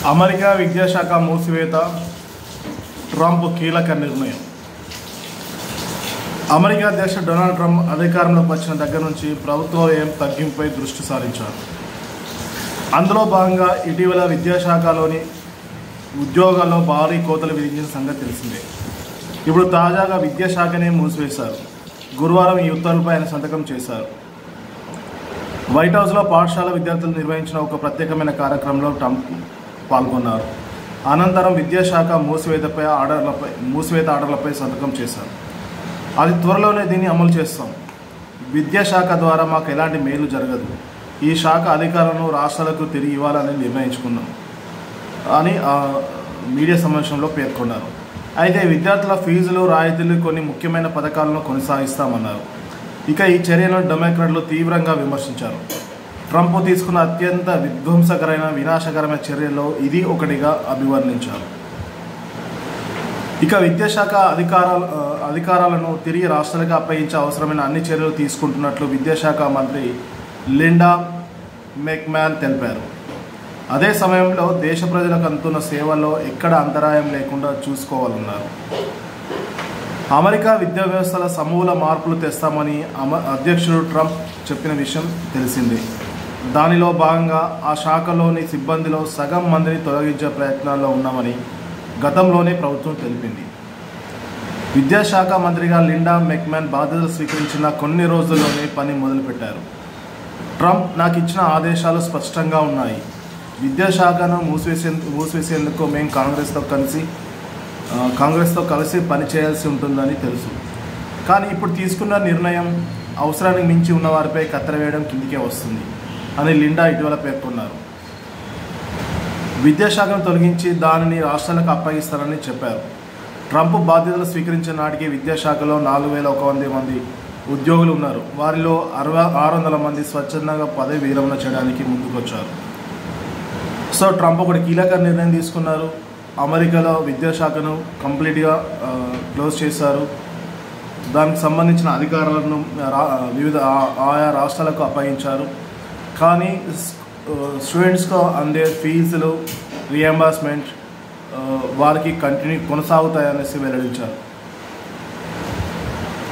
America విద్యాశాఖ మూసివేత Trump కీలక నిర్ణయం. అమెరికా అధ్యక్షుడు డొనాల్డ్ ట్రంప్ అధికారంలోకి వచ్చిన దగ్గర నుంచి ప్రభుత్వ వ్యయం తగ్గింపుపై దృష్టి సారించారు. అందులో భాగంగా ఇటీవల విద్యాశాఖలోని ఉద్యోగాల్లో భారీ కోతలు విధించిన సంగతి తెలిసిందే. ఇప్పుడు తాజాగా విద్యాశాఖనే మూసివేశారు. గురువారం ఈ ఉత్తర్వులపై ఆయన సంతకం చేశారు. వైట్ హౌస్లో పాఠశాల విద్యార్థులు నిర్వహించిన ఒక ప్రత్యేకమైన కార్యక్రమంలో ట్రంప్ పాల్గొన్నారు. అనంతరం విద్యాశాఖ మూసివేత ఆర్డర్లపై సంతకం చేశారు. అది త్వరలోనే దీన్ని అమలు చేస్తాం. విద్యాశాఖ ద్వారా మాకు ఎలాంటి మేలు జరగదు. ఈ శాఖ అధికారులను రాష్ట్రాలకు తిరిగి ఇవ్వాలని నిర్ణయించుకున్నాం అని మీడియా సమావేశంలో పేర్కొన్నారు. అయితే విద్యార్థుల ఫీజులు, రాయితీలు, కొన్ని ముఖ్యమైన పథకాలను కొనసాగిస్తామన్నారు. ఇక ఈ చర్యలను డెమోక్రాట్లు తీవ్రంగా విమర్శించారు. ట్రంప్ తీసుకున్న అత్యంత విధ్వంసకరమైన, వినాశకరమైన చర్యల్లో ఇది ఒకటిగా అభివర్ణించారు. ఇక విద్యాశాఖ అధికారాలను తిరిగి రాష్ట్రాలకు అప్పగించే అవసరమైన అన్ని చర్యలు తీసుకుంటున్నట్లు విద్యాశాఖ మంత్రి లిండా మెక్మ్యాన్ తెలిపారు. అదే సమయంలో దేశ ప్రజలకు అందుతున్న సేవల్లో ఎక్కడ అంతరాయం లేకుండా చూసుకోవాలన్నారు. అమెరికా విద్యా వ్యవస్థల సమూల మార్పులు తెస్తామని అధ్యక్షుడు ట్రంప్ చెప్పిన విషయం తెలిసిందే. దానిలో భాగంగా ఆ శాఖలోని సిబ్బందిలో సగం మందిని తొలగించే ప్రయత్నాల్లో ఉన్నామని గతంలోనే ప్రభుత్వం తెలిపింది. విద్యాశాఖ మంత్రిగా లిండా మెక్మ్యాన్ బాధ్యతలు స్వీకరించిన కొన్ని రోజుల్లోనే పని మొదలుపెట్టారు. ట్రంప్ నాకు ఇచ్చిన ఆదేశాలు స్పష్టంగా ఉన్నాయి. విద్యాశాఖను మూసివేసేందుకు మేము కాంగ్రెస్తో కలిసి పనిచేయాల్సి ఉంటుందని తెలుసు. కానీ ఇప్పుడు తీసుకున్న నిర్ణయం అవసరానికి మించి ఉన్న వారిపై కత్తెర వేయడం కిందికే వస్తుంది అని లిండా ఇటీవల పేర్కొన్నారు. విద్యాశాఖను తొలగించి దానిని రాష్ట్రాలకు అప్పగిస్తారని చెప్పారు. ట్రంప్ బాధ్యతలు స్వీకరించిన నాటికి విద్యాశాఖలో 4100 మంది ఉద్యోగులు ఉన్నారు. వారిలో 600 మంది స్వచ్ఛందంగా పదవి విరమణ చేయడానికి ముందుకొచ్చారు. సో ట్రంప్ ఒకటి కీలక నిర్ణయం తీసుకున్నారు. అమెరికాలో విద్యాశాఖను కంప్లీట్గా క్లోజ్ చేశారు. దానికి సంబంధించిన అధికారాలను వివిధ ఆయా రాష్ట్రాలకు అప్పగించారు. కానీ స్టూడెంట్స్కు అందే ఫీజులు, రియంబర్స్మెంట్ వారికి కొనసాగుతాయనేసి వెల్లడించారు.